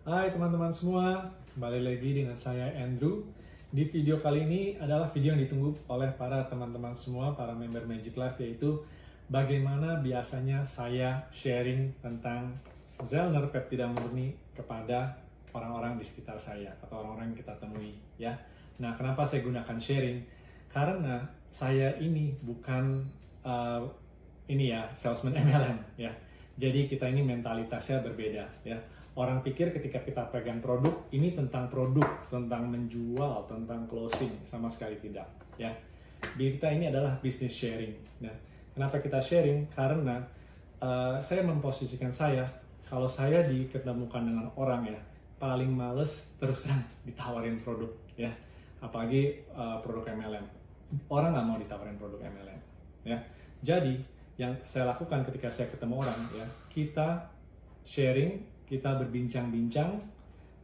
Hai teman-teman semua, kembali lagi dengan saya Andrew. Di video kali ini adalah video yang ditunggu oleh para teman-teman semua, para member Magic Life, yaitu bagaimana biasanya saya sharing tentang Zellner peptida murni kepada orang-orang di sekitar saya atau orang-orang yang kita temui ya. Nah, kenapa saya gunakan sharing? Karena saya ini bukan salesman MLM ya. Jadi kita ini mentalitasnya berbeda ya. Orang pikir ketika kita pegang produk, ini tentang produk, tentang menjual, tentang closing, sama sekali tidak ya. Di kita ini adalah business sharing. Nah, kenapa kita sharing? Karena saya memposisikan saya, kalau saya diketemukan dengan orang ya, paling males terus terang ditawarin produk ya. Apalagi produk MLM. Orang nggak mau ditawarin produk MLM ya. Jadi yang saya lakukan ketika saya ketemu orang ya, kita sharing, kita berbincang-bincang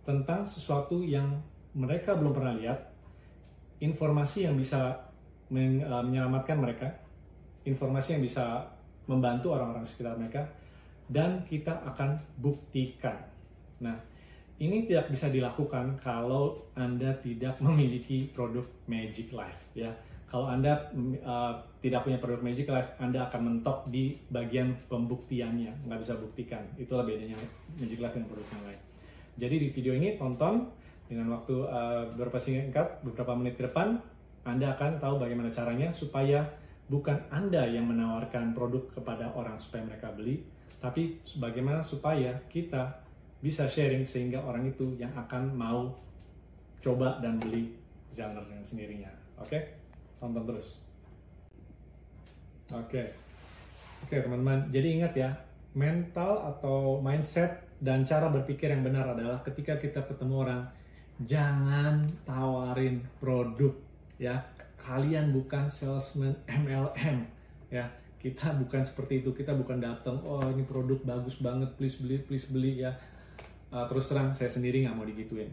tentang sesuatu yang mereka belum pernah lihat, informasi yang bisa menyelamatkan mereka, informasi yang bisa membantu orang-orang sekitar mereka, dan kita akan buktikan. Nah, ini tidak bisa dilakukan kalau Anda tidak memiliki produk Magic Life ya. Kalau Anda tidak punya produk Magic Life, Anda akan mentok di bagian pembuktiannya, nggak bisa buktikan. Itulah bedanya Magic Life dengan produk yang lain. Jadi di video ini tonton dengan waktu beberapa menit ke depan, Anda akan tahu bagaimana caranya supaya bukan Anda yang menawarkan produk kepada orang supaya mereka beli, tapi bagaimana supaya kita bisa sharing sehingga orang itu yang akan mau coba dan beli Zellner dengan sendirinya. Oke? Tonton terus. Oke teman-teman, jadi ingat ya, mental atau mindset dan cara berpikir yang benar adalah ketika kita ketemu orang, jangan tawarin produk ya. Kalian bukan salesman MLM ya. Kita bukan seperti itu, kita bukan datang, oh ini produk bagus banget, please beli ya. Terus terang, saya sendiri nggak mau digituin.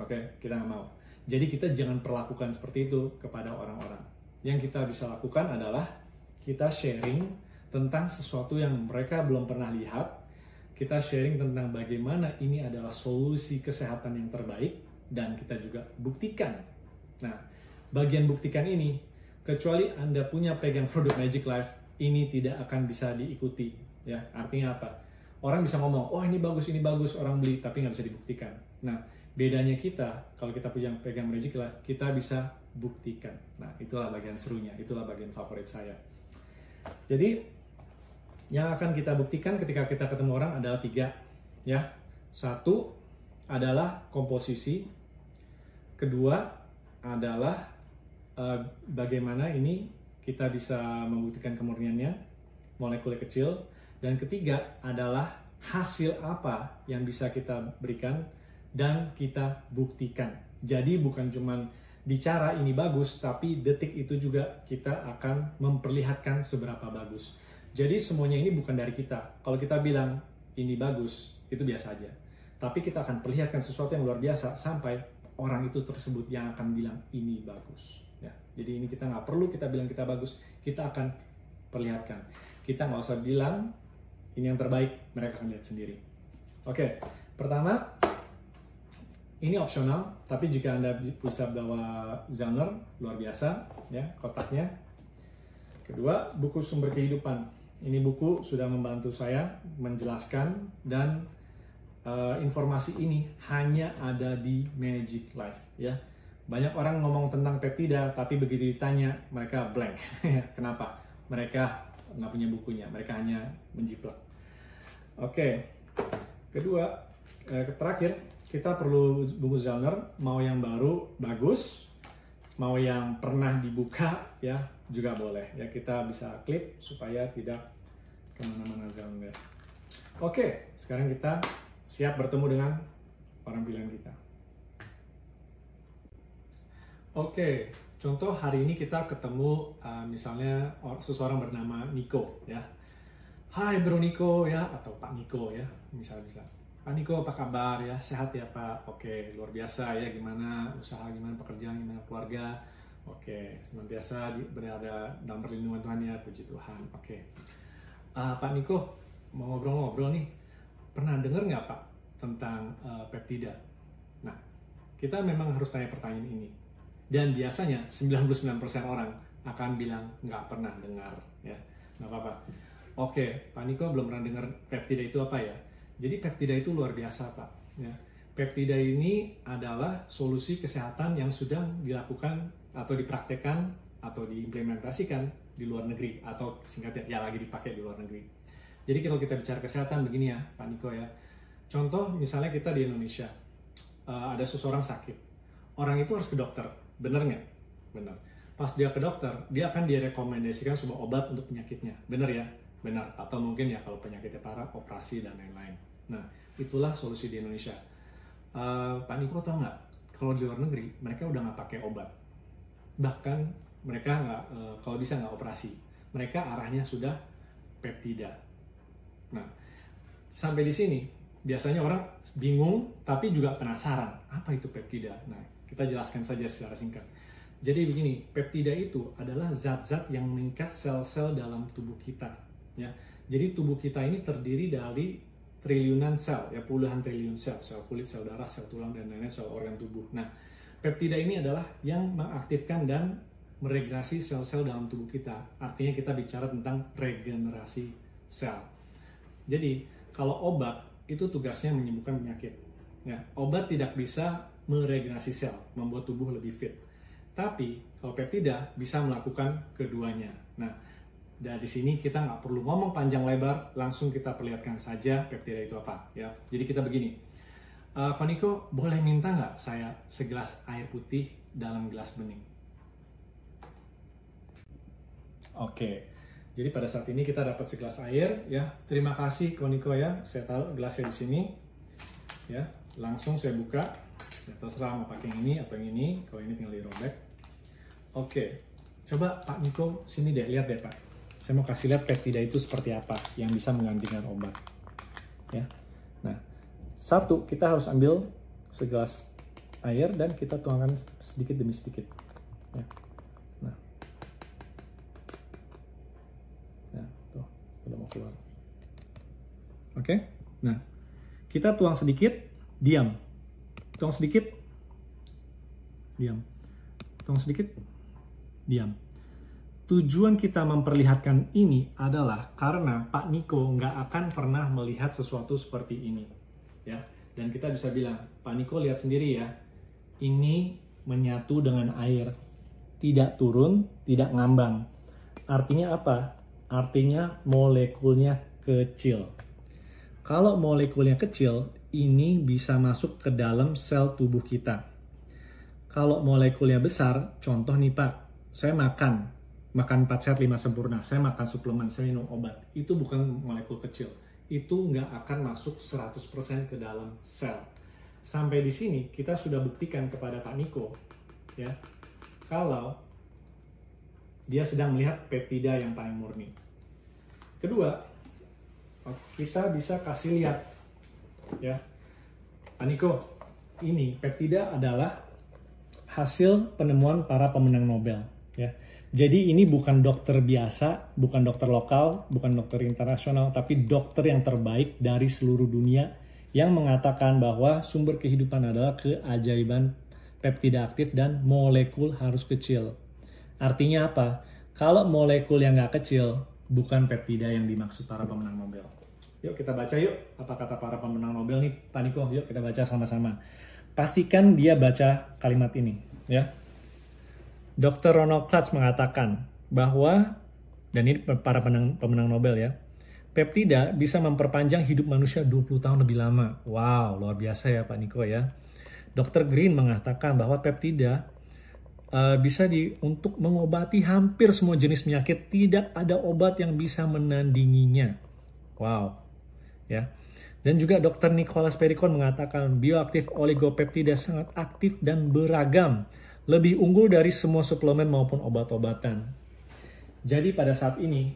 Oke, kita nggak mau. Jadi kita jangan perlakukan seperti itu kepada orang-orang. Yang kita bisa lakukan adalah kita sharing tentang sesuatu yang mereka belum pernah lihat. Kita sharing tentang bagaimana ini adalah solusi kesehatan yang terbaik, dan kita juga buktikan. Nah, bagian buktikan ini, kecuali Anda punya pegang produk Magic Life, ini tidak akan bisa diikuti. Ya, artinya apa? Orang bisa ngomong, oh ini bagus, orang beli, tapi nggak bisa dibuktikan. Nah, bedanya kita, kalau kita punya pegang Magic Life, kita bisa buktikan. Nah, itulah bagian serunya, itulah bagian favorit saya. Jadi, yang akan kita buktikan ketika kita ketemu orang adalah 3. Ya. 1 adalah komposisi. Kedua adalah bagaimana ini kita bisa membuktikan kemurniannya, molekul kecil. Dan ketiga adalah hasil apa yang bisa kita berikan dan kita buktikan. Jadi bukan cuma bicara ini bagus, tapi detik itu juga kita akan memperlihatkan seberapa bagus. Jadi semuanya ini bukan dari kita. Kalau kita bilang ini bagus, itu biasa aja. Tapi kita akan perlihatkan sesuatu yang luar biasa sampai orang itu tersebut yang akan bilang ini bagus. Ya, jadi ini kita nggak perlu kita bilang kita bagus, kita akan perlihatkan. Kita nggak usah bilang ini yang terbaik, mereka akan lihat sendiri. Oke, pertama, ini opsional, tapi jika Anda bisa bawa Zellner, luar biasa, ya, kotaknya. Kedua, buku sumber kehidupan. Ini buku sudah membantu saya menjelaskan, dan informasi ini hanya ada di Magic Life. Ya. Banyak orang ngomong tentang peptida, tapi begitu ditanya, mereka blank. Kenapa? Mereka nggak punya bukunya, mereka hanya menjiplak. Oke, kedua, terakhir, kita perlu buku Zellner, mau yang baru, bagus, mau yang pernah dibuka, ya, juga boleh. Ya, kita bisa klip supaya tidak kemana-mana Zellner. Oke, sekarang kita siap bertemu dengan orang pilihan kita. Oke, contoh hari ini kita ketemu misalnya seseorang bernama Niko, ya. Hai Bro Niko ya, atau Pak Niko ya, bisa. Pak Niko apa kabar ya, sehat ya Pak? Oke, luar biasa ya, gimana usaha, gimana pekerjaan, gimana keluarga? Oke, senantiasa berada dalam perlindungan Tuhan ya, puji Tuhan. Oke, Pak Niko mau ngobrol-ngobrol nih, pernah denger nggak Pak tentang peptida. Nah, kita memang harus tanya pertanyaan ini. Dan biasanya 99% orang akan bilang nggak pernah dengar, ya. Nggak apa-apa. Oke, Pak Niko belum pernah dengar peptida itu apa ya? Jadi peptida itu luar biasa, Pak. Ya. Peptida ini adalah solusi kesehatan yang sudah dilakukan atau dipraktekkan atau diimplementasikan di luar negeri, atau singkatnya ya lagi dipakai di luar negeri. Jadi kalau kita bicara kesehatan begini ya, Pak Niko ya. Contoh misalnya kita di Indonesia, ada seseorang sakit. Orang itu harus ke dokter, bener nggak? Bener. Pas dia ke dokter, dia akan direkomendasikan sebuah obat untuk penyakitnya. Bener ya? Benar. Atau mungkin ya kalau penyakitnya parah, operasi dan lain-lain. Nah, itulah solusi di Indonesia. Pak Niko tau nggak? Kalau di luar negeri, mereka udah nggak pakai obat. Bahkan mereka nggak, kalau bisa nggak operasi. Mereka arahnya sudah peptida. Nah, sampai di sini biasanya orang bingung tapi juga penasaran apa itu peptida. Nah, kita jelaskan saja secara singkat. Jadi begini, peptida itu adalah zat-zat yang mengikat sel-sel dalam tubuh kita. Ya, jadi tubuh kita ini terdiri dari triliunan sel, ya puluhan triliun sel, sel kulit, sel darah, sel tulang dan lain-lain, sel organ tubuh. Nah, peptida ini adalah yang mengaktifkan dan meregenerasi sel-sel dalam tubuh kita. Artinya kita bicara tentang regenerasi sel. Jadi kalau obat itu tugasnya menyembuhkan penyakit. Ya, obat tidak bisa meregenerasi sel, membuat tubuh lebih fit. Tapi kalau peptida bisa melakukan keduanya. Nah, dari sini kita nggak perlu ngomong panjang lebar, langsung kita perlihatkan saja peptida itu apa. Ya, jadi kita begini. Pak Niko, boleh minta nggak saya segelas air putih dalam gelas bening? Oke. Jadi pada saat ini kita dapat segelas air, ya. Terima kasih Koniko ya. Saya taruh gelasnya di sini, ya. Langsung saya buka. Ya, terserah mau pakai yang ini atau yang ini. Kalau ini tinggal dirobek. Oke. Coba Pak Niko sini deh, lihat deh Pak. Saya mau kasih lihat peptida itu seperti apa yang bisa menggantikan obat. Ya. Nah, satu kita harus ambil segelas air dan kita tuangkan sedikit demi sedikit. Ya. Udah mau keluar. Oke. Nah, kita tuang sedikit, diam. Tuang sedikit, diam. Tuang sedikit, diam. Tujuan kita memperlihatkan ini adalah karena Pak Niko nggak akan pernah melihat sesuatu seperti ini, ya. Dan kita bisa bilang, Pak Niko lihat sendiri ya, ini menyatu dengan air, tidak turun, tidak ngambang. Artinya apa? Artinya molekulnya kecil. Kalau molekulnya kecil, ini bisa masuk ke dalam sel tubuh kita. Kalau molekulnya besar, contoh nih Pak, saya makan 4 sehat 5 sempurna, saya makan suplemen, saya minum obat. Itu bukan molekul kecil. Itu nggak akan masuk 100% ke dalam sel. Sampai di sini kita sudah buktikan kepada Pak Niko, ya, kalau dia sedang melihat peptida yang paling murni. Kedua, kita bisa kasih lihat, ya, Pak Niko, ini peptida adalah hasil penemuan para pemenang Nobel, ya. Jadi ini bukan dokter biasa, bukan dokter lokal, bukan dokter internasional, tapi dokter yang terbaik dari seluruh dunia yang mengatakan bahwa sumber kehidupan adalah keajaiban peptida aktif dan molekul harus kecil. Artinya apa? Kalau molekul yang nggak kecil, bukan peptida yang dimaksud para pemenang Nobel. Yuk kita baca yuk, apa kata para pemenang Nobel nih, Pak Niko, yuk kita baca sama-sama. Pastikan dia baca kalimat ini, ya. Dr. Ronald Klutz mengatakan bahwa, dan ini para pemenang Nobel ya, peptida bisa memperpanjang hidup manusia 20 tahun lebih lama. Wow, luar biasa ya Pak Niko ya. Dr. Green mengatakan bahwa peptida bisa untuk mengobati hampir semua jenis penyakit. Tidak ada obat yang bisa menandinginya. Wow, ya. Dan juga Dr. Nicholas Perricone mengatakan bioaktif oligopeptida sangat aktif dan beragam, lebih unggul dari semua suplemen maupun obat-obatan. Jadi pada saat ini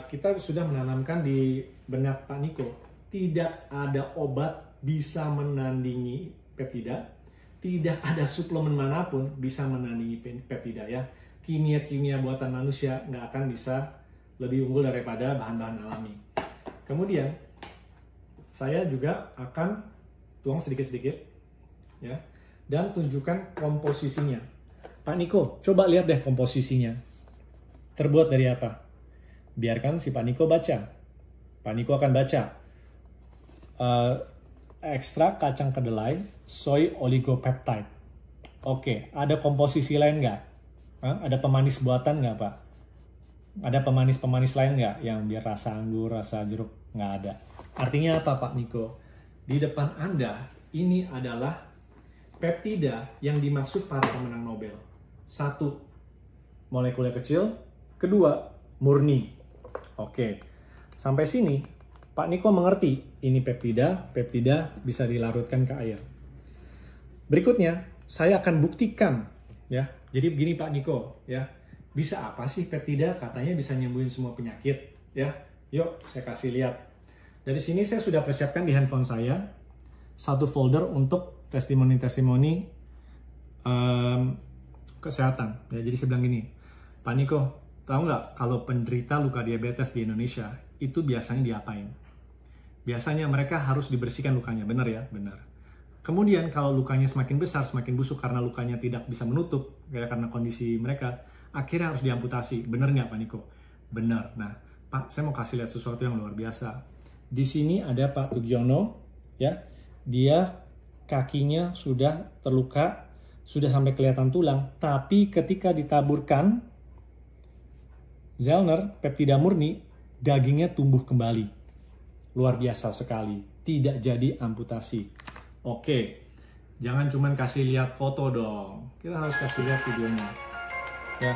kita sudah menanamkan di benak Pak Niko, tidak ada obat bisa menandingi peptida. Tidak ada suplemen manapun bisa menandingi peptida ya. Kimia-kimia buatan manusia nggak akan bisa lebih unggul daripada bahan-bahan alami. Kemudian, saya juga akan tuang sedikit-sedikit, ya, dan tunjukkan komposisinya. Pak Niko, coba lihat deh komposisinya. Terbuat dari apa? Biarkan si Pak Niko baca. Pak Niko akan baca. Ekstrak kacang kedelai, soy oligopeptide. Oke, ada komposisi lain nggak? Ada pemanis buatan nggak, Pak? Ada pemanis-pemanis lain nggak yang biar rasa anggur, rasa jeruk? Nggak ada. Artinya apa, Pak Niko? Di depan Anda, ini adalah peptida yang dimaksud para pemenang Nobel. 1, molekulnya kecil. 2, murni. Oke, sampai sini Pak Niko mengerti ini peptida bisa dilarutkan ke air. Berikutnya, saya akan buktikan, ya. Jadi begini Pak Niko, ya. Bisa apa sih peptida? Katanya bisa nyembuhin semua penyakit, ya. Yuk, saya kasih lihat. Dari sini saya sudah persiapkan di handphone saya satu folder untuk testimoni-testimoni kesehatan. Ya, jadi saya bilang gini, Pak Niko, tahu nggak kalau penderita luka diabetes di Indonesia itu biasanya diapain? Biasanya mereka harus dibersihkan lukanya, benar ya? Benar. Kemudian kalau lukanya semakin besar, semakin busuk karena lukanya tidak bisa menutup, ya, karena kondisi mereka, akhirnya harus diamputasi. Benar nggak Pak Niko? Benar. Nah, Pak, saya mau kasih lihat sesuatu yang luar biasa. Di sini ada Pak Tugiono, ya, dia kakinya sudah terluka, sudah sampai kelihatan tulang, tapi ketika ditaburkan Zellner, peptida murni, dagingnya tumbuh kembali. Luar biasa sekali, tidak jadi amputasi. Oke, jangan cuma kasih lihat foto dong, kita harus kasih lihat videonya. Ya.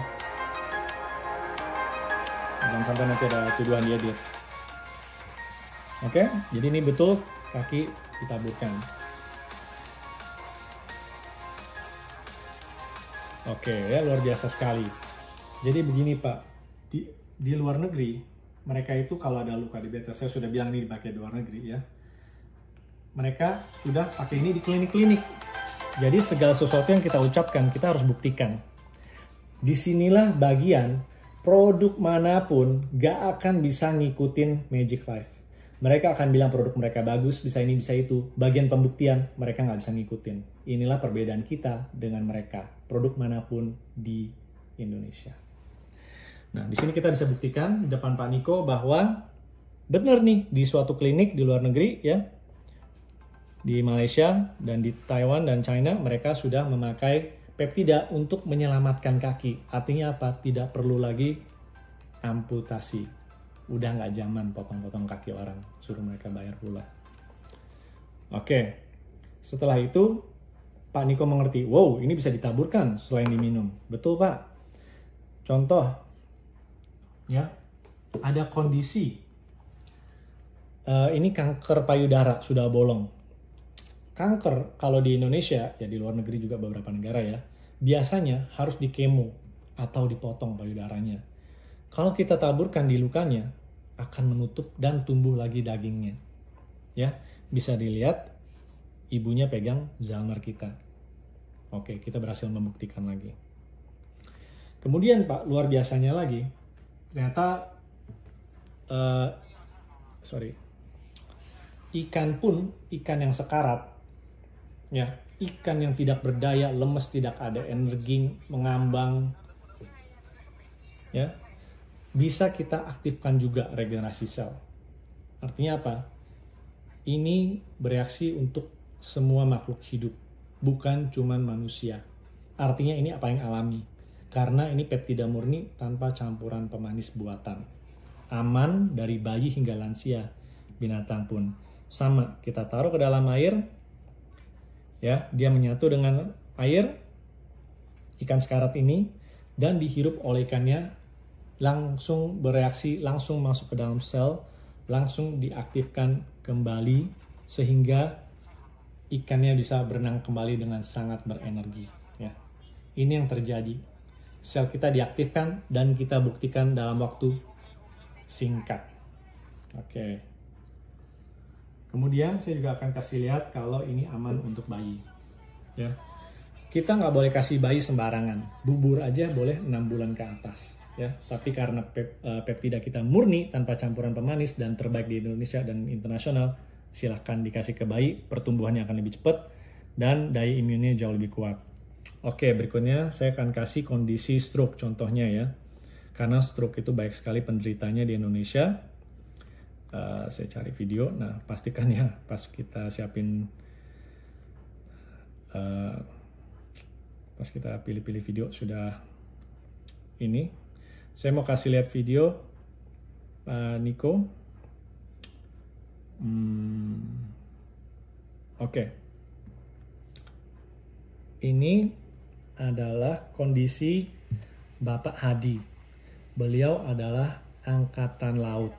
Jangan sampai nanti ada tuduhan diedit. Oke, jadi ini betul kaki ditaburkan. Oke, ya, luar biasa sekali. Jadi begini Pak, di luar negeri, mereka itu kalau ada luka diabetes, saya sudah bilang ini dipakai di luar negeri ya. Mereka sudah pakai ini di klinik-klinik. Jadi segala sesuatu yang kita ucapkan, kita harus buktikan. Disinilah bagian produk manapun gak akan bisa ngikutin Magic Life. Mereka akan bilang produk mereka bagus, bisa ini, bisa itu. Bagian pembuktian, mereka nggak bisa ngikutin. Inilah perbedaan kita dengan mereka. Produk manapun di Indonesia. Nah, di sini kita bisa buktikan di depan Pak Niko bahwa benar nih, di suatu klinik di luar negeri, ya, di Malaysia dan di Taiwan dan China, mereka sudah memakai peptida untuk menyelamatkan kaki. Artinya apa? Tidak perlu lagi amputasi. Udah nggak zaman potong-potong kaki orang, suruh mereka bayar pula. Oke, setelah itu Pak Niko mengerti, wow, ini bisa ditaburkan selain diminum. Betul Pak. Contoh, ya, ada kondisi ini kanker payudara sudah bolong. Kanker kalau di Indonesia, ya di luar negeri juga beberapa negara ya, biasanya harus dikemo atau dipotong payudaranya. Kalau kita taburkan di lukanya, akan menutup dan tumbuh lagi dagingnya. Ya, bisa dilihat ibunya pegang Zellner kita. Oke, kita berhasil membuktikan lagi. Kemudian Pak, luar biasanya lagi, ternyata ikan yang sekarat, ya, ikan yang tidak berdaya, lemes, tidak ada energi, mengambang, ya, bisa kita aktifkan juga regenerasi sel. Artinya apa? Ini bereaksi untuk semua makhluk hidup, bukan cuma manusia. Artinya ini apa yang alami. Karena ini peptida murni tanpa campuran pemanis buatan. Aman dari bayi hingga lansia, binatang pun. Sama, kita taruh ke dalam air, ya, dia menyatu dengan air, ikan sekarat ini, dan dihirup oleh ikannya, langsung bereaksi, langsung masuk ke dalam sel, langsung diaktifkan kembali sehingga ikannya bisa berenang kembali dengan sangat berenergi. Ya. Ini yang terjadi. Sel kita diaktifkan dan kita buktikan dalam waktu singkat. Oke. Kemudian saya juga akan kasih lihat kalau ini aman untuk bayi. Ya. Kita nggak boleh kasih bayi sembarangan. Bubur aja boleh 6 bulan ke atas. Ya, tapi karena peptida kita murni tanpa campuran pemanis dan terbaik di Indonesia dan internasional, silahkan dikasih ke bayi, pertumbuhannya akan lebih cepat dan daya imunnya jauh lebih kuat. Oke, berikutnya saya akan kasih kondisi stroke contohnya ya. Karena stroke itu banyak sekali penderitanya di Indonesia. Saya cari video, nah pastikan ya pas kita siapin, pas kita pilih-pilih video sudah ini. Saya mau kasih lihat video Pak Niko. Oke. Ini adalah kondisi Bapak Hadi. Beliau adalah angkatan laut.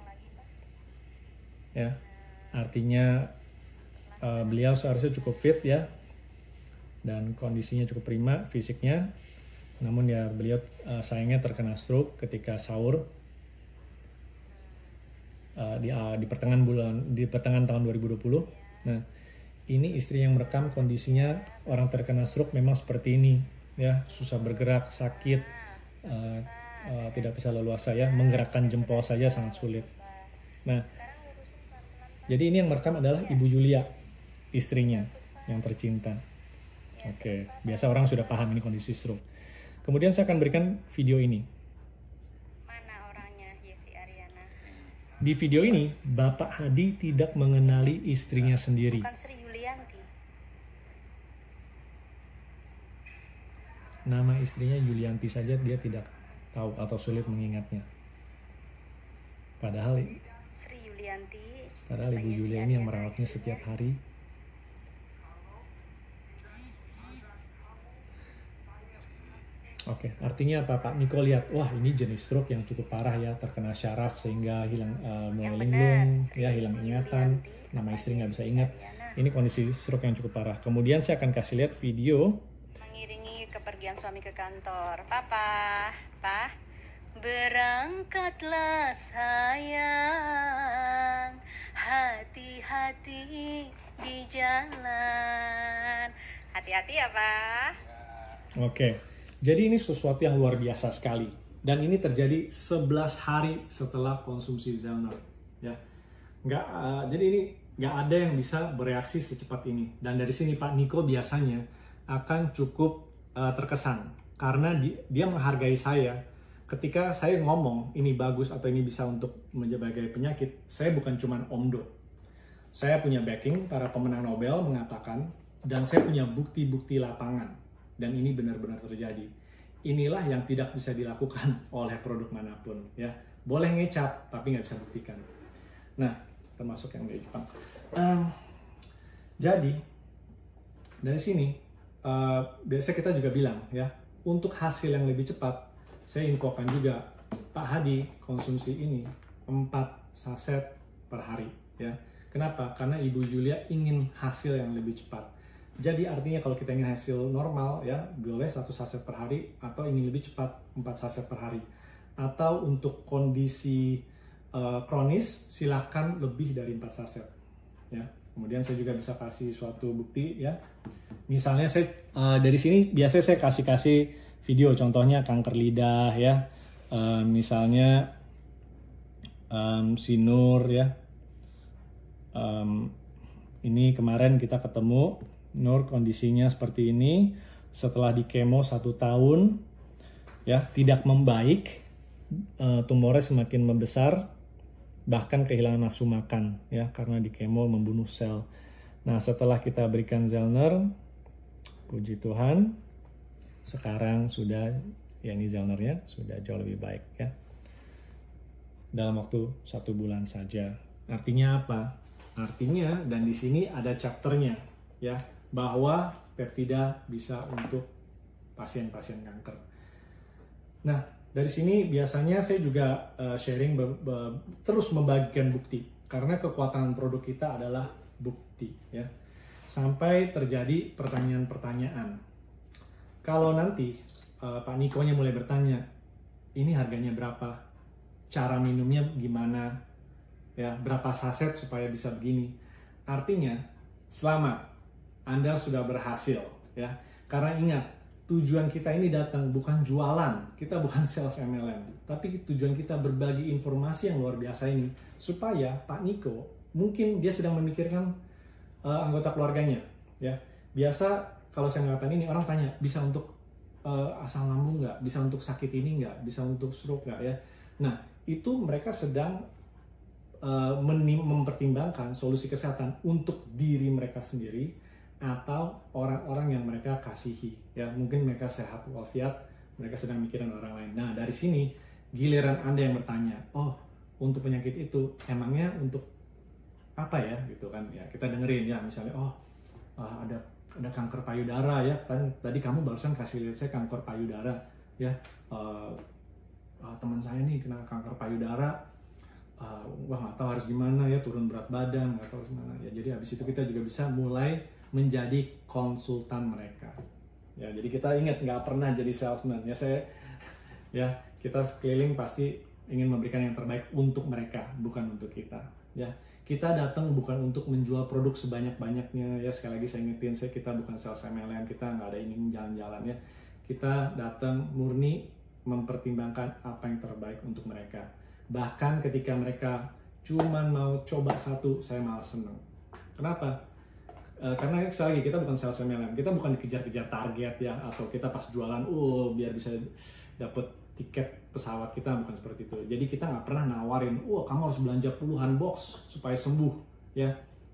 Ya. Artinya beliau seharusnya cukup fit ya. Dan kondisinya cukup prima fisiknya. Namun ya beliau sayangnya terkena stroke ketika sahur. Di pertengahan tahun 2020. Nah, ini istri yang merekam kondisinya orang terkena stroke memang seperti ini, ya, susah bergerak, sakit, tidak bisa leluasa ya, menggerakkan jempol saja sangat sulit. Nah, jadi ini yang merekam adalah Ibu Yulia, istrinya yang tercinta. Oke, biasa orang sudah paham ini kondisi stroke. Kemudian saya akan berikan video ini. Di video ini, Bapak Hadi tidak mengenali istrinya sendiri. Bukan Sri Yulianti. Nama istrinya Yulianti saja dia tidak tahu atau sulit mengingatnya. Padahal Sri Yulianti. Ibu Yulia ini yang merawatnya setiap hari. Oke, artinya apa Pak Niko lihat, wah ini jenis stroke yang cukup parah ya, terkena syaraf sehingga hilang mulai linglung, ya hilang ingatan, nama istri nggak bisa ingat. Ini kondisi stroke yang cukup parah. Kemudian saya akan kasih lihat video. Mengiringi kepergian suami ke kantor. Papa, berangkatlah sayang, hati-hati di jalan. Hati-hati ya Pak. Oke. Jadi ini sesuatu yang luar biasa sekali. Dan ini terjadi 11 hari setelah konsumsi Zellner. Ya. Jadi ini nggak ada yang bisa bereaksi secepat ini. Dan dari sini Pak Niko biasanya akan cukup terkesan. Karena dia menghargai saya. Ketika saya ngomong ini bagus atau ini bisa untuk menjaga penyakit, saya bukan cuma omdo. Saya punya backing, para pemenang Nobel mengatakan, dan saya punya bukti-bukti lapangan. Dan ini benar-benar terjadi. Inilah yang tidak bisa dilakukan oleh produk manapun. Ya, boleh ngecap, tapi nggak bisa buktikan. Nah, termasuk yang dari Jepang. Jadi, dari sini, biasa kita juga bilang, ya, untuk hasil yang lebih cepat, saya infokan juga, Pak Hadi konsumsi ini 4 saset per hari. Ya. Kenapa? Karena Ibu Yulia ingin hasil yang lebih cepat. Jadi artinya kalau kita ingin hasil normal ya boleh 1 saset per hari, atau ingin lebih cepat 4 saset per hari. Atau untuk kondisi kronis silakan lebih dari 4 saset. Ya. Kemudian saya juga bisa kasih suatu bukti ya. Misalnya saya dari sini biasanya saya kasih video contohnya kanker lidah ya. Misalnya si Nur ya. Ini kemarin kita ketemu Nur kondisinya seperti ini, setelah di kemo 1 tahun, ya tidak membaik, tumornya semakin membesar, bahkan kehilangan nafsu makan, ya karena di kemo membunuh sel. Nah setelah kita berikan Zellner, puji Tuhan, sekarang sudah, ya ini Zellnernya sudah jauh lebih baik ya, dalam waktu 1 bulan saja. Artinya apa? Artinya dan di sini ada chapternya, ya. Bahwa peptida bisa untuk pasien-pasien kanker. Nah, dari sini biasanya saya juga sharing terus membagikan bukti. Karena kekuatan produk kita adalah bukti. Ya. Sampai terjadi pertanyaan-pertanyaan. Kalau nanti Pak Nikonya mulai bertanya, ini harganya berapa? Cara minumnya gimana? Ya, berapa saset supaya bisa begini? Artinya, selamat. Anda sudah berhasil, ya. Karena ingat, tujuan kita ini datang bukan jualan, kita bukan sales MLM, tapi tujuan kita berbagi informasi yang luar biasa ini supaya Pak Niko mungkin dia sedang memikirkan anggota keluarganya, ya. Biasa kalau saya mengatakan ini, orang tanya, bisa untuk asam lambung nggak, bisa untuk sakit ini nggak, bisa untuk stroke nggak, ya. Nah, itu mereka sedang mempertimbangkan solusi kesehatan untuk diri mereka sendiri atau orang-orang yang mereka kasihi, ya. Mungkin mereka sehat walafiat, mereka sedang mikirin orang lain. Nah, dari sini giliran Anda yang bertanya, oh, untuk penyakit itu emangnya untuk apa ya, gitu kan? Ya, kita dengerin ya, misalnya, oh, ada kanker payudara, ya. Tadi kamu barusan kasih lihat saya kanker payudara, ya. Teman saya nih kena kanker payudara, wah nggak tahu harus gimana ya, turun berat badan, nggak tahu harus gimana ya. Jadi habis itu kita juga bisa mulai menjadi konsultan mereka, ya. Jadi kita ingat, nggak pernah jadi salesman, ya. Kita keliling pasti ingin memberikan yang terbaik untuk mereka, bukan untuk kita, ya. Kita datang bukan untuk menjual produk sebanyak-banyaknya, ya. Sekali lagi saya ingetin, kita bukan sales MLM, kita nggak ada ingin jalan-jalan, ya. Kita datang murni mempertimbangkan apa yang terbaik untuk mereka. Bahkan ketika mereka cuma mau coba satu, saya malah seneng. Kenapa? Karena sekali lagi, kita bukan sales MLM, kita bukan dikejar-kejar target, ya, atau kita pas jualan, biar bisa dapet tiket pesawat, kita bukan seperti itu. Jadi kita nggak pernah nawarin, kamu harus belanja puluhan box supaya sembuh, ya.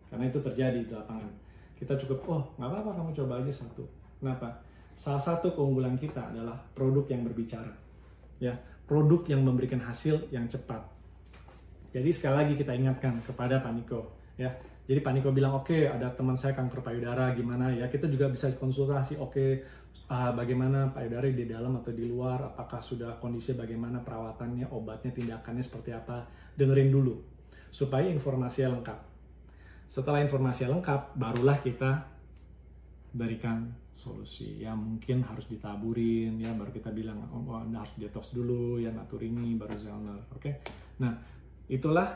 Karena itu terjadi di lapangan. Kita cukup, nggak apa-apa, kamu coba aja satu. Kenapa? Salah satu keunggulan kita adalah produk yang berbicara, ya. Produk yang memberikan hasil yang cepat. Jadi sekali lagi kita ingatkan kepada Pak Niko, ya. Jadi Pak Niko bilang, oke, ada teman saya kanker payudara, gimana ya? Kita juga bisa konsultasi, bagaimana payudara di dalam atau di luar, apakah sudah kondisi bagaimana perawatannya, obatnya, tindakannya seperti apa, dengerin dulu supaya informasinya lengkap. Setelah informasinya lengkap, barulah kita berikan solusi. Ya mungkin harus ditaburin, ya, baru kita bilang, Anda harus detox dulu, ya, Naturini baru Zelner, oke. Nah, itulah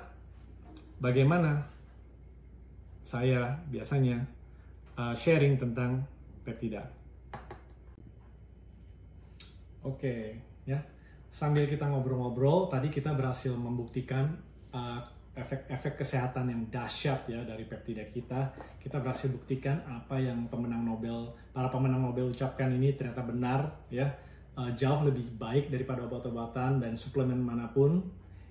bagaimana saya biasanya sharing tentang peptida. Oke, ya. Sambil kita ngobrol-ngobrol, tadi kita berhasil membuktikan efek-efek kesehatan yang dahsyat, ya, dari peptida kita. Kita berhasil buktikan apa yang para pemenang Nobel ucapkan ini ternyata benar, ya. Jauh lebih baik daripada obat-obatan dan suplemen manapun.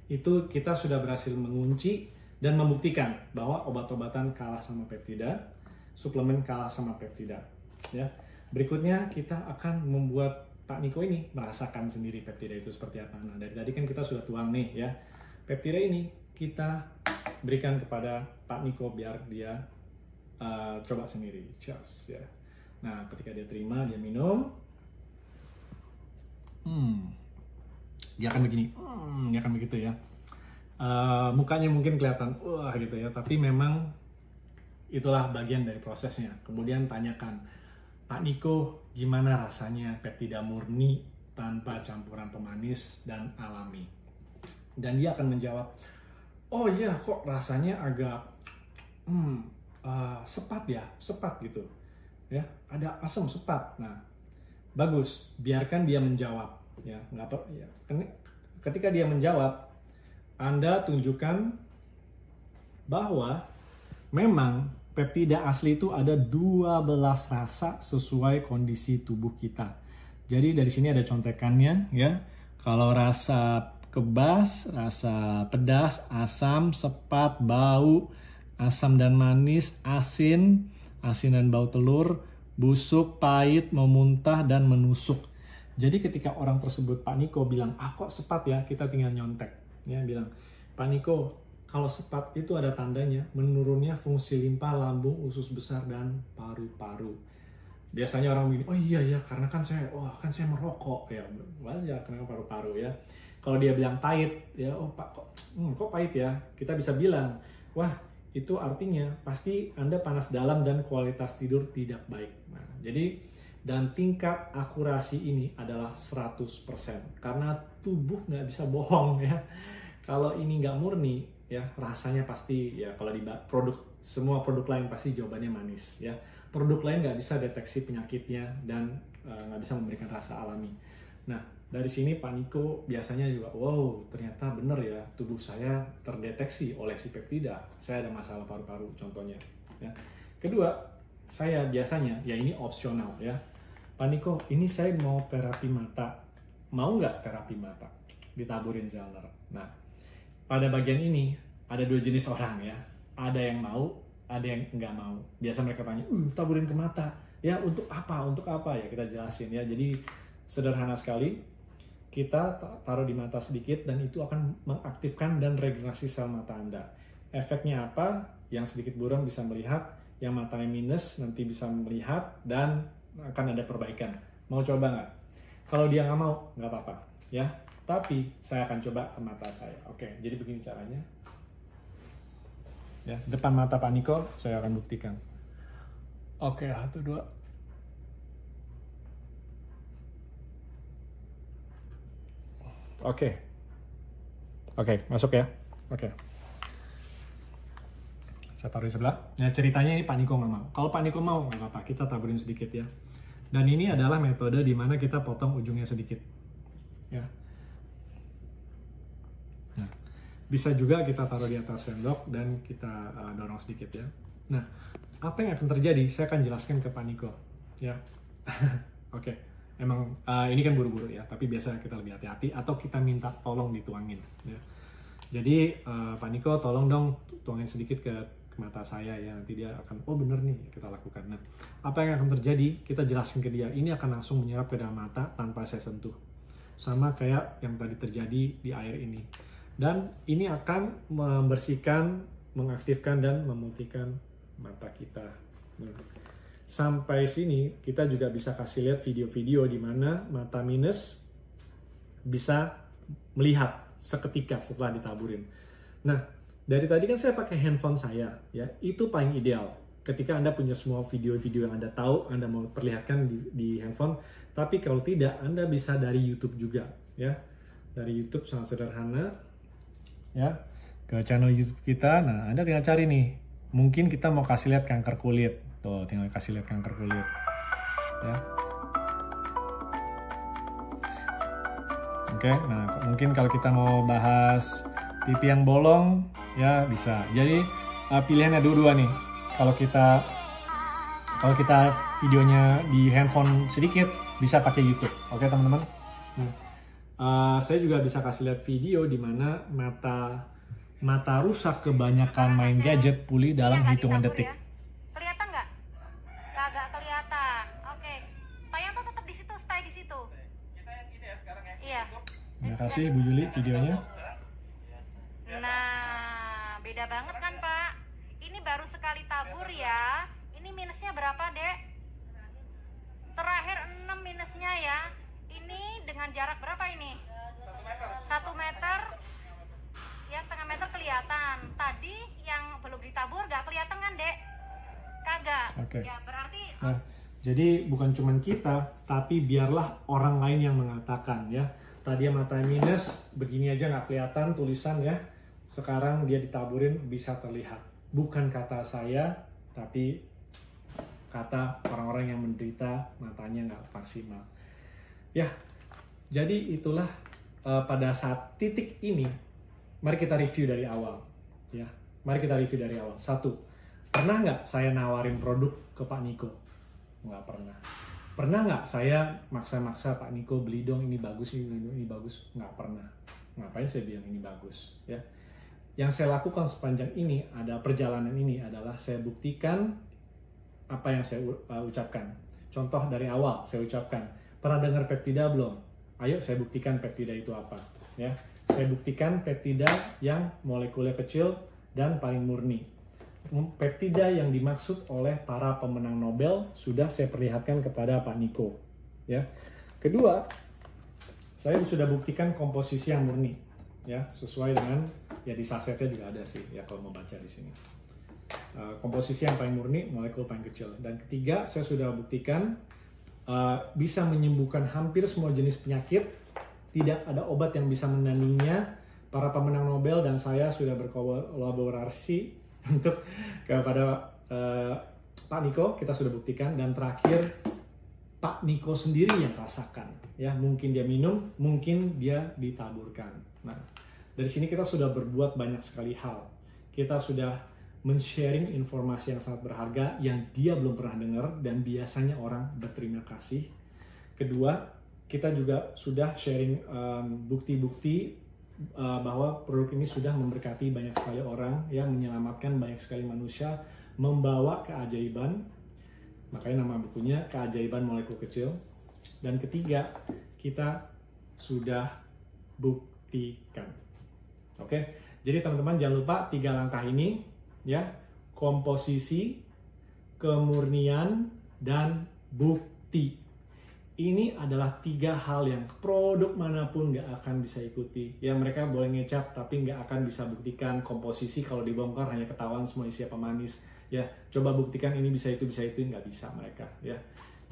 Itu kita sudah berhasil mengunci dan membuktikan bahwa obat-obatan kalah sama peptida, suplemen kalah sama peptida, ya. Berikutnya kita akan membuat Pak Niko ini merasakan sendiri peptida itu seperti apa. Nah, dari tadi kan kita sudah tuang nih, ya. Peptida ini kita berikan kepada Pak Niko biar dia coba sendiri. Cheers, ya. Nah, ketika dia terima, dia minum. Dia akan begini. Dia akan begitu, ya. Mukanya mungkin kelihatan, gitu, ya. Tapi memang itulah bagian dari prosesnya. Kemudian tanyakan, Pak Niko, gimana rasanya peptida murni tanpa campuran pemanis dan alami? Dan dia akan menjawab, oh iya, kok rasanya agak sepat gitu, ya, ada asam sepat. Nah, bagus, biarkan dia menjawab, ya, ya. Ketika dia menjawab, Anda tunjukkan bahwa memang peptida asli itu ada 12 rasa sesuai kondisi tubuh kita. Jadi dari sini ada contekannya, ya. Kalau rasa kebas, rasa pedas, asam, sepat, bau, asam dan manis, asin dan bau telur, busuk, pahit, memuntah, dan menusuk. Jadi ketika orang tersebut, Pak Niko bilang, kok sepat ya, kita tinggal nyontek, ya, bilang, Pak Niko, kalau sepat itu ada tandanya menurunnya fungsi limpa, lambung, usus besar, dan paru-paru. Biasanya orang begini, oh iya karena kan saya merokok, ya, wajar karena paru-paru, ya. Kalau dia bilang pahit, ya, Pak, kok pahit ya? Kita bisa bilang, wah, itu artinya pasti Anda panas dalam dan kualitas tidur tidak baik. Nah, jadi dan tingkat akurasi ini adalah 100% karena tubuh nggak bisa bohong, ya. Kalau ini nggak murni, ya, rasanya pasti, ya, kalau di semua produk lain pasti jawabannya manis, ya. Produk lain nggak bisa deteksi penyakitnya dan nggak bisa memberikan rasa alami. Nah, dari sini Pak Niko biasanya juga, wow, ternyata benar ya, tubuh saya terdeteksi oleh si peptida. Saya ada masalah paru-paru contohnya. Ya. Kedua, saya biasanya, ya ini opsional ya. Pak Niko, ini saya mau terapi mata. Mau nggak terapi mata? Ditaburin Zelner. Nah, pada bagian ini ada dua jenis orang ya. Ada yang mau, ada yang nggak mau. Biasa mereka tanya, taburin ke mata. Ya untuk apa? Untuk apa ya? Kita jelasin ya. Jadi sederhana sekali. Kita taruh di mata sedikit dan itu akan mengaktifkan dan regenerasi sel mata Anda. Efeknya apa? Yang sedikit buram bisa melihat, yang matanya minus nanti bisa melihat dan akan ada perbaikan. Mau coba nggak? Kalau dia nggak mau, nggak apa-apa ya. Tapi saya akan coba ke mata saya. Oke, jadi begini caranya. Ya, depan mata Pak Niko, saya akan buktikan. Oke, 1, 2. Oke, masuk ya. Oke. Saya taruh di sebelah. Ya, ceritanya ini Pak Niko nggak mau. Kalau Pak Niko mau, nggak apa-apa. Kita taburin sedikit ya. Dan ini adalah metode di mana kita potong ujungnya sedikit. Ya. Nah, bisa juga kita taruh di atas sendok dan kita dorong sedikit ya. Nah, apa yang akan terjadi? Saya akan jelaskan ke Pak Niko. Ya. Oke. Emang ini kan buru-buru ya, tapi biasa kita lebih hati-hati atau kita minta tolong dituangin. Ya. Jadi Pak Niko tolong dong tuangin sedikit ke mata saya ya, nanti dia akan, oh bener nih, kita lakukan. Nah, apa yang akan terjadi? Kita jelaskan ke dia, ini akan langsung menyerap ke dalam mata tanpa saya sentuh. Sama kayak yang tadi terjadi di air ini. Dan ini akan membersihkan, mengaktifkan, dan memutihkan mata kita. Nah, sampai sini kita juga bisa kasih lihat video-video di mana mata minus bisa melihat seketika setelah ditaburin. Nah, dari tadi kan saya pakai handphone saya, ya itu paling ideal. Ketika Anda punya semua video-video yang Anda tahu, Anda mau perlihatkan di handphone. Tapi kalau tidak, Anda bisa dari YouTube juga, ya. Dari YouTube sangat sederhana, ya. Ke channel YouTube kita. Nah, Anda tinggal cari nih. Mungkin kita mau kasih lihat kanker kulit. Tuh, tinggal kasih lihat kanker kulit, ya. Oke, nah mungkin kalau kita mau bahas pipi yang bolong, ya bisa. Jadi pilihannya dua nih. Kalau kita videonya di handphone sedikit, bisa pakai YouTube. Oke teman-teman. Nah, saya juga bisa kasih lihat video di mana mata rusak kebanyakan main gadget pulih dalam hitungan detik. Ya? Kelihatan nggak? Agak kelihatan. Oke. Pak Yanto tetap di situ, stay di situ. Kita yang ini ya sekarang ya. Iya. Terima kasih Bu Juli videonya. Nah, beda banget kan Pak? Ini baru sekali tabur ya. Ini minusnya berapa Dek? Terakhir 6 minusnya ya. Ini dengan jarak berapa ini? 1 meter. Ya setengah meter kelihatan. Tadi yang belum ditabur gak kelihatan kan Dek? Kagak. Oke. Ya berarti. Nah, jadi bukan cuma kita, tapi biarlah orang lain yang mengatakan ya. Tadi mata minus, begini aja nggak kelihatan tulisan ya. Sekarang dia ditaburin bisa terlihat. Bukan kata saya, tapi kata orang-orang yang menderita matanya nggak maksimal. Ya, jadi itulah pada saat titik ini, mari kita review dari awal. Ya, mari kita review dari awal. 1, pernah nggak saya nawarin produk ke Pak Niko? Nggak pernah. Pernah nggak saya maksa-maksa Pak Niko beli dong ini bagus, ini bagus? Nggak pernah. Ngapain saya bilang ini bagus? Ya. Yang saya lakukan sepanjang ini, ada perjalanan ini adalah saya buktikan apa yang saya ucapkan. Contoh dari awal saya ucapkan, pernah dengar peptida belum? Ayo saya buktikan peptida itu apa. Ya. Saya buktikan peptida yang molekulnya kecil dan paling murni. Peptida yang dimaksud oleh para pemenang Nobel sudah saya perlihatkan kepada Pak Niko. Ya. Kedua, saya sudah buktikan komposisi yang murni, ya sesuai dengan ya di sasetnya juga ada sih ya kalau mau baca di sini. Komposisi yang paling murni, molekul paling kecil. Dan ketiga, saya sudah buktikan bisa menyembuhkan hampir semua jenis penyakit. Tidak ada obat yang bisa menandinginya. Para pemenang Nobel dan saya sudah berkolaborasi untuk kepada Pak Niko, kita sudah buktikan. Dan terakhir, Pak Niko sendiri yang rasakan. Ya, mungkin dia minum, mungkin dia ditaburkan. Nah, dari sini kita sudah berbuat banyak sekali hal. Kita sudah men-sharing informasi yang sangat berharga yang dia belum pernah dengar dan biasanya orang berterima kasih. Kedua, kita juga sudah sharing bukti-bukti bahwa produk ini sudah memberkati banyak sekali orang, ya, menyelamatkan banyak sekali manusia, membawa keajaiban. Makanya nama bukunya Keajaiban Molekul Kecil. Dan ketiga, kita sudah buktikan. Oke, jadi teman-teman jangan lupa 3 langkah ini, ya: komposisi, kemurnian, dan bukti. Ini adalah 3 hal yang produk manapun nggak akan bisa ikuti. Ya, mereka boleh ngecap tapi nggak akan bisa buktikan. Komposisi kalau dibongkar hanya ketahuan semua isi apa manis. Ya, coba buktikan ini bisa itu nggak bisa mereka. Ya,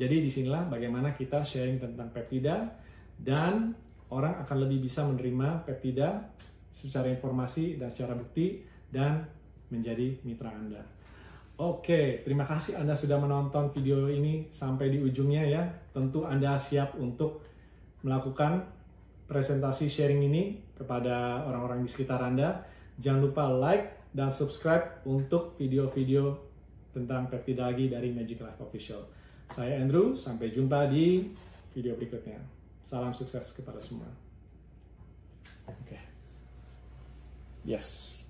jadi disinilah bagaimana kita sharing tentang peptida dan orang akan lebih bisa menerima peptida secara informasi dan secara bukti dan menjadi mitra Anda. Oke, terima kasih Anda sudah menonton video ini sampai di ujungnya ya. Tentu Anda siap untuk melakukan presentasi sharing ini kepada orang-orang di sekitar Anda. Jangan lupa like dan subscribe untuk video-video tentang peptida lagi dari Magic Life Official. Saya Andrew, sampai jumpa di video berikutnya. Salam sukses kepada semua. Oke. Yes.